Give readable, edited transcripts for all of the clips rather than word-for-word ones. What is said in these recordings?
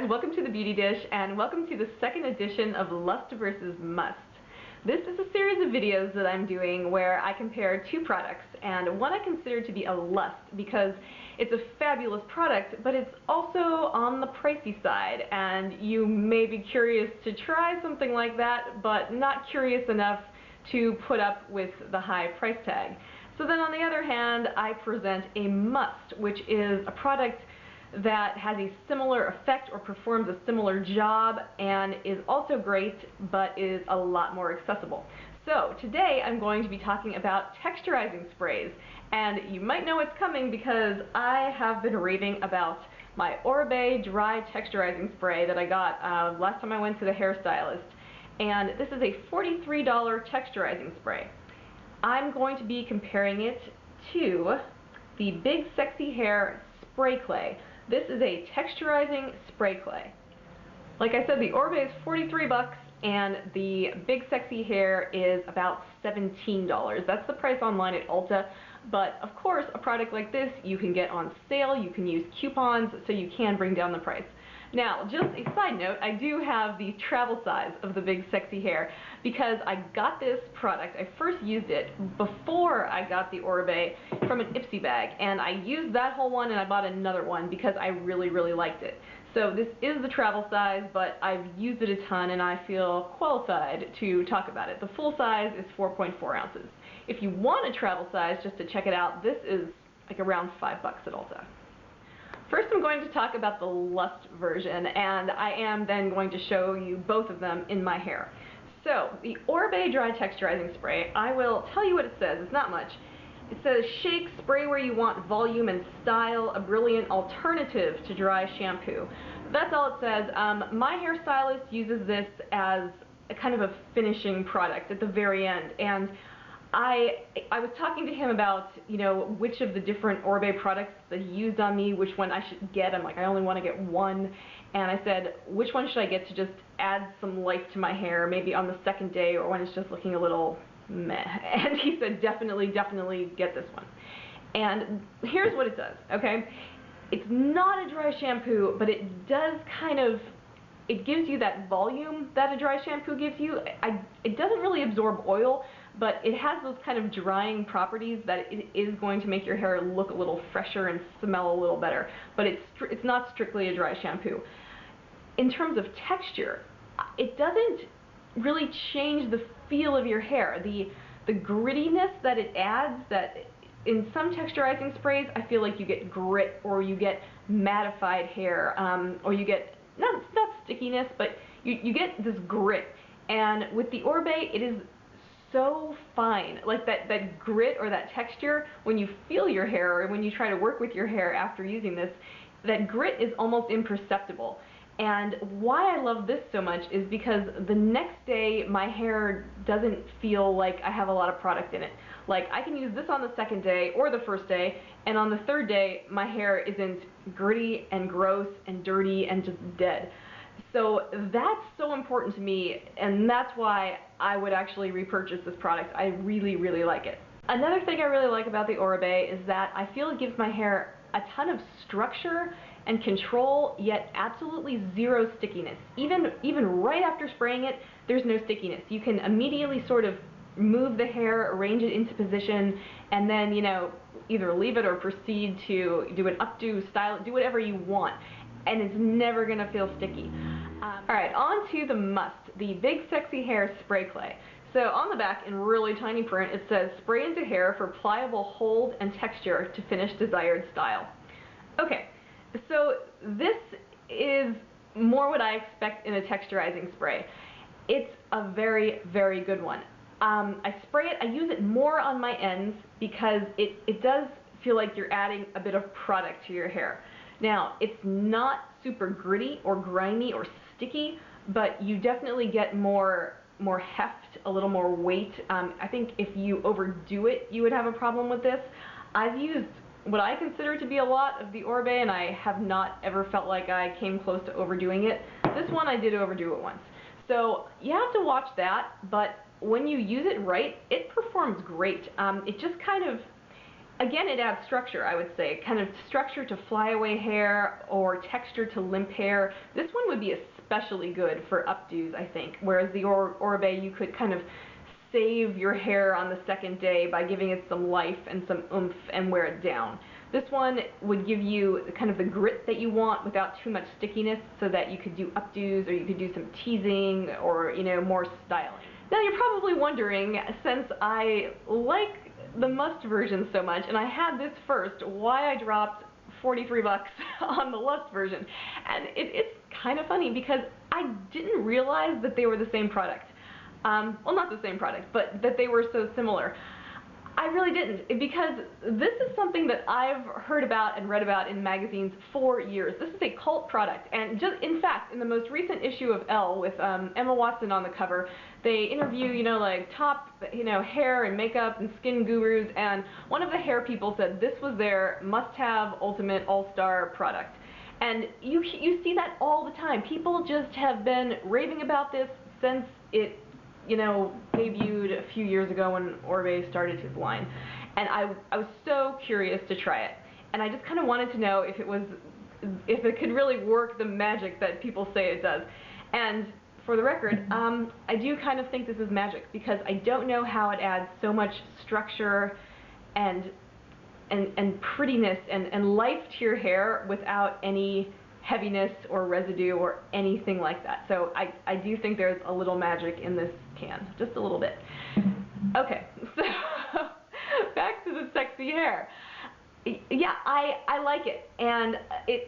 guys, welcome to the Beauty Dish and welcome to the second edition of Lust versus Must. This is a series of videos that I'm doing where I compare two products, and one I consider to be a lust because it's a fabulous product, but it's also on the pricey side, and you may be curious to try something like that, but not curious enough to put up with the high price tag. So then on the other hand, I present a must, which is a product that has a similar effect or performs a similar job and is also great but is a lot more accessible. So today I'm going to be talking about texturizing sprays, and you might know it's coming because I have been raving about my Oribe dry texturizing spray that I got last time I went to the hairstylist, and this is a $43 texturizing spray. I'm going to be comparing it to the Big Sexy Hair Spray Clay. This is a texturizing spray clay. Like I said, the Oribe is 43 bucks and the Big Sexy Hair is about $17. That's the price online at Ulta, but of course a product like this you can get on sale, you can use coupons, so you can bring down the price. Now, just a side note, I do have the travel size of the Big Sexy Hair because I got this product, I first used it before I got the Oribe from an Ipsy bag, and I used that whole one and I bought another one because I really liked it. So this is the travel size, but I've used it a ton and I feel qualified to talk about it. The full size is 4.4 ounces. If you want a travel size, just to check it out, this is like around $5 at Ulta. First I'm going to talk about the Lust version, and I am then going to show you both of them in my hair. So, the Oribe Dry Texturizing Spray, I will tell you what it says, it's not much. It says, shake, spray where you want volume and style, a brilliant alternative to dry shampoo. That's all it says. My hairstylist uses this as a kind of a finishing product at the very end, and I was talking to him about, you know, which of the different Oribe products that he used on me, which one I should get. I'm like, I only want to get one. And I said, which one should I get to just add some life to my hair, maybe on the second day or when it's just looking a little meh. And he said, definitely get this one. And here's what it does, okay? It's not a dry shampoo, but it does kind of, it gives you that volume that a dry shampoo gives you. It doesn't really absorb oil, but it has those kind of drying properties that it is going to make your hair look a little fresher and smell a little better. But it's not strictly a dry shampoo. In terms of texture, it doesn't really change the feel of your hair. The grittiness that it adds, that in some texturizing sprays, I feel like you get grit or you get mattified hair, or you get not stickiness, but you get this grit. And with the Oribe, it is so fine. Like that grit or that texture, when you feel your hair or when you try to work with your hair after using this, that grit is almost imperceptible. And why I love this so much is because the next day my hair doesn't feel like I have a lot of product in it. Like, I can use this on the second day or the first day, and on the third day my hair isn't gritty and gross and dirty and just dead. So that's so important to me, and that's why I would actually repurchase this product. I really like it. Another thing I really like about the Oribe is that I feel it gives my hair a ton of structure and control, yet absolutely zero stickiness. Even right after spraying it, there's no stickiness. You can immediately sort of move the hair, arrange it into position, and then, you know, either leave it or proceed to do an updo, style it, do whatever you want, and it's never gonna feel sticky. Alright, on to the must, the Big Sexy Hair Spray Clay. So on the back, in really tiny print, it says, spray into hair for pliable hold and texture to finish desired style. Okay, so this is more what I expect in a texturizing spray. It's a very good one. I spray it, I use it more on my ends because it does feel like you're adding a bit of product to your hair. Now, it's not super gritty or grimy or sticky, but you definitely get more heft, a little more weight. I think if you overdo it, you would have a problem with this. I've used what I consider to be a lot of the Oribe, and I have not ever felt like I came close to overdoing it. This one I did overdo it once. So you have to watch that, but when you use it right, it performs great. It just kind of, again, it adds structure, I would say, kind of structure to flyaway hair or texture to limp hair. This one would be especially good for updos, I think, whereas the Oribe, you could kind of save your hair on the second day by giving it some life and some oomph and wear it down. This one would give you kind of the grit that you want without too much stickiness, so that you could do updos or you could do some teasing or, you know, more styling. Now you're probably wondering, since I like the Must version so much and I had this first, why I dropped 43 bucks on the Lust version. And it's kind of funny because I didn't realize that they were the same product. Well, not the same product, but that they were so similar. I really didn't, because this is something that I've heard about and read about in magazines for years. This is a cult product, and just in fact, in the most recent issue of Elle with Emma Watson on the cover, they interview, you know, like top, you know, hair and makeup and skin gurus, and one of the hair people said this was their must-have, ultimate, all-star product. And you see that all the time. People just have been raving about this since it, you know, debuted a few years ago when Oribe started his line. And I was so curious to try it. And I just kind of wanted to know if it could really work the magic that people say it does. And for the record, I do kind of think this is magic, because I don't know how it adds so much structure and prettiness and life to your hair without any heaviness or residue or anything like that. So I do think there's a little magic in this can, just a little bit. Okay, so back to the sexy hair. Yeah, I like it, and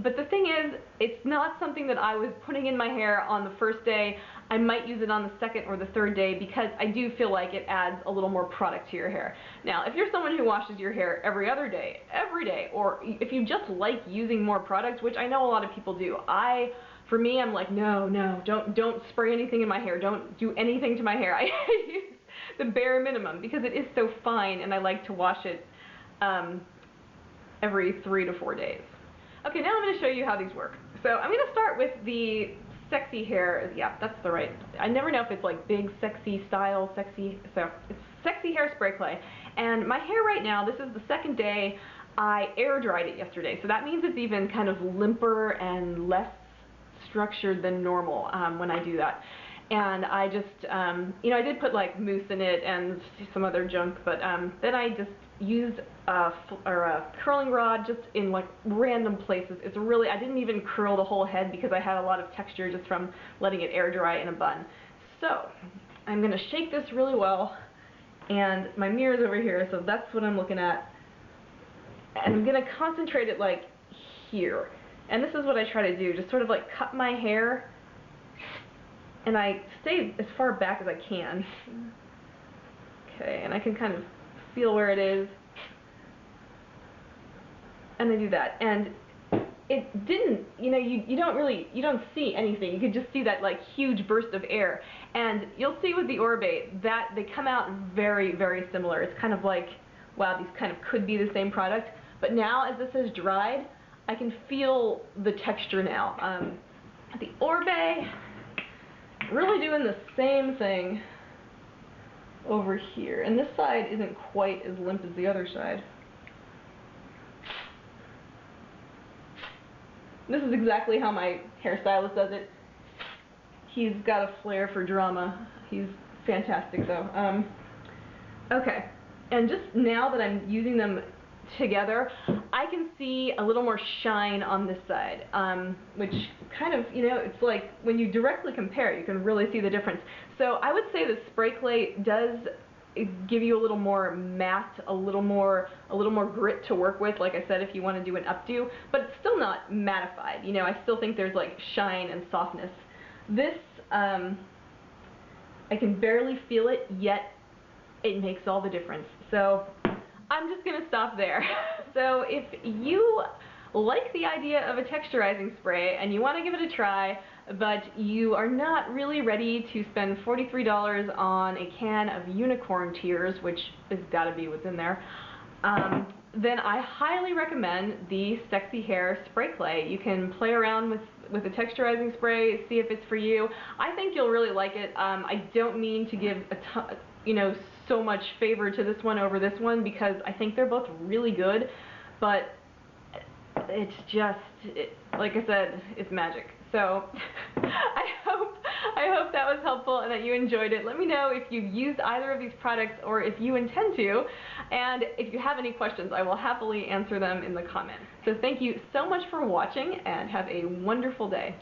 but the thing is, it's not something that I was putting in my hair on the first day. I might use it on the second or the third day, because I do feel like it adds a little more product to your hair. Now, if you're someone who washes your hair every other day, every day, or if you just like using more product, which I know a lot of people do, for me, I'm like, no, don't spray anything in my hair, don't do anything to my hair. I use the bare minimum, because it is so fine, and I like to wash it every 3 to 4 days. Okay, now I'm going to show you how these work. So I'm going to start with the sexy hair. Yeah, that's the right. I never know if it's like big, sexy style, sexy. So it's sexy hair spray clay. And my hair right now, this is the second day. I air dried it yesterday, so that means it's even kind of limper and less structured than normal when I do that. And I just, you know, I did put like mousse in it and some other junk, but then I just used a curling rod just in like random places. It's really, I didn't even curl the whole head because I had a lot of texture just from letting it air dry in a bun. So I'm going to shake this really well, and my mirror's over here, so that's what I'm looking at. And I'm going to concentrate it like here. And this is what I try to do, just sort of like cut my hair, and I stay as far back as I can. Okay, and I can kind of feel where it is, and I do that. And it didn't, you know, you don't see anything. You can just see that like huge burst of air. And you'll see with the Oribe that they come out very, very similar. It's kind of like, wow, these kind of could be the same product. But now, as this has dried, I can feel the texture now. The Oribe, really doing the same thing over here, and this side isn't quite as limp as the other side. This is exactly how my hairstylist does it. He's got a flair for drama. He's fantastic though. Okay, and just now that I'm using them together, I can see a little more shine on this side, which kind of, you know, it's like when you directly compare, you can really see the difference. So I would say the spray clay does give you a little more matte, a little more grit to work with, like I said, if you want to do an updo, but it's still not mattified. You know, I still think there's like shine and softness. This, I can barely feel it, yet it makes all the difference. So I'm just going to stop there. So if you like the idea of a texturizing spray and you want to give it a try, but you are not really ready to spend $43 on a can of unicorn tears, which has got to be what's in there, then I highly recommend the Sexy Hair Spray Clay. You can play around with the texturizing spray, see if it's for you. I think you'll really like it. I don't mean to give a ton, you know, so much favor to this one over this one because I think they're both really good, but it's just, like I said, it's magic. So I hope that was helpful and that you enjoyed it. Let me know if you've used either of these products or if you intend to, and if you have any questions, I will happily answer them in the comments. So thank you so much for watching and have a wonderful day.